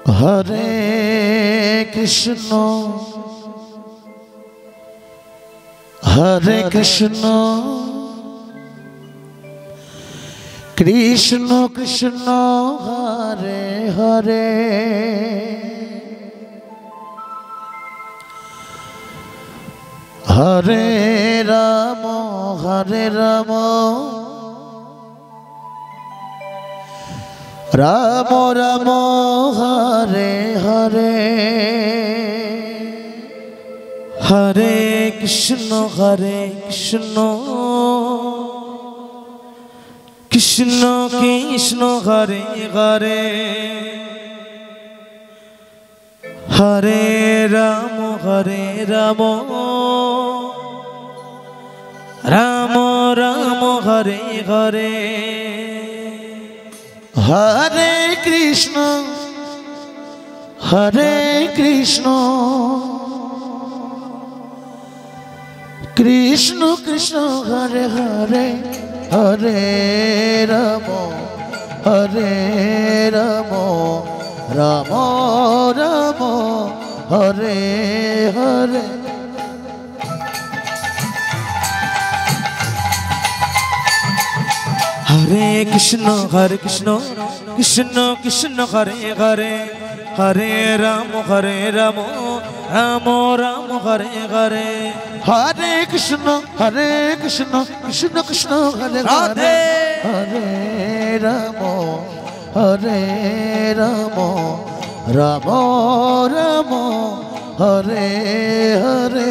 হরে Krishna হরে Krishna Krishna Krishna Hare Hare Hare Ram Ram Ram Hare Hare Hare Krishna Krishna Krishna Hare Hare Hare Ram Ram Ram Hare Hare Hare Krishna Krishna Krishna Hare Hare Hare Ram Ram Ram Hare Hare Hare Krishna Krishna Krishna Hare Hare Hare Ram Ram Ram Hare Hare Hare Krishna Krishna Krishna Hare Hare Hare Ram Ram Ram Hare Hare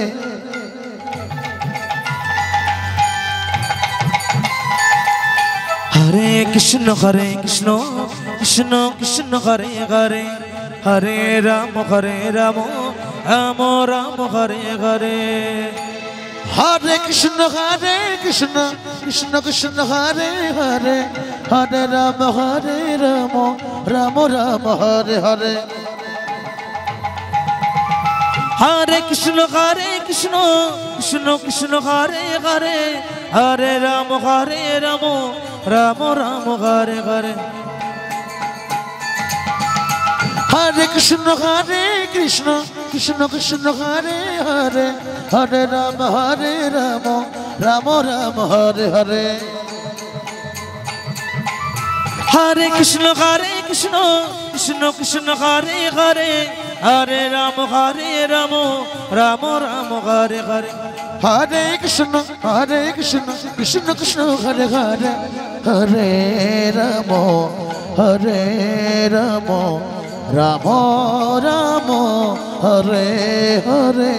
Hare Krishna Krishna Krishna Hare Hare Hare Ram Ram Ram Hare Hare Hare Krishna Krishna Krishna Hare Hare Hare Ram Ram Ram Hare Hare Hare Krishna Krishna Krishna Hare Hare Hare Ram Ram Ram Hare Hare Hare Krishna Krishna Hare Hare Hare Ram Ram Ram Hare Hare Hare Krishna Krishna Krishna Hare Hare Hare Ram Ram Ram Hare Hare Hare Krishna Krishna Hare Hare Hare Ram Ram Ram Hare Hare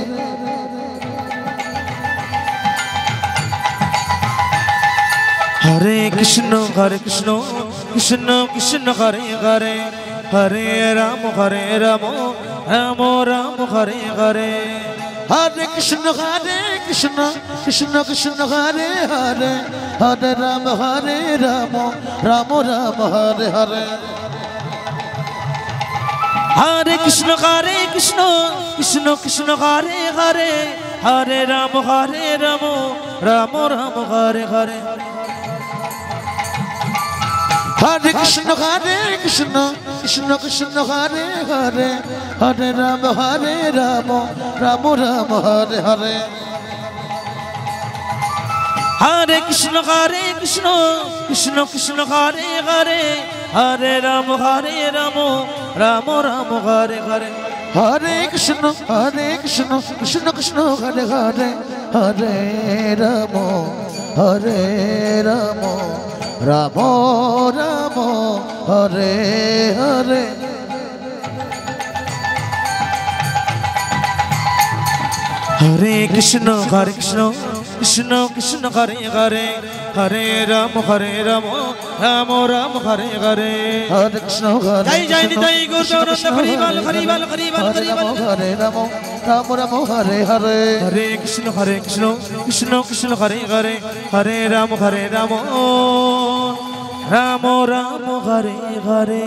Hare Krishna Krishna Krishna Hare Hare Hare Ram Ram Ram Hare Hare Hare Krishna Krishna Hare Hare Hare Ram Ram Ram Hare Hare Hare Krishna Krishna Hare Hare Hare Ram Ram Ram Hare Hare Hare Krishna Krishna Hare Hare Hare Ram Ram Ram Hare Hare Hare Krishna Krishna Hare Hare Hare Ram Ram Ram Hare Hare Hare Krishna Krishna Hare Hare Hare Ram Ram Ram Hare Hare Hare Krishna Krishna Hare Hare Hare Ram Ram Ram Hare Hare Hare Krishna জয় জয় Nitai গৌরবন্দ হরিবল হরিবল হরিবল হরিবল হরে Ram Ram Hare Hare Hare Krishna Krishna Hare Hare Hare Ram Ram Ram Hare Hare.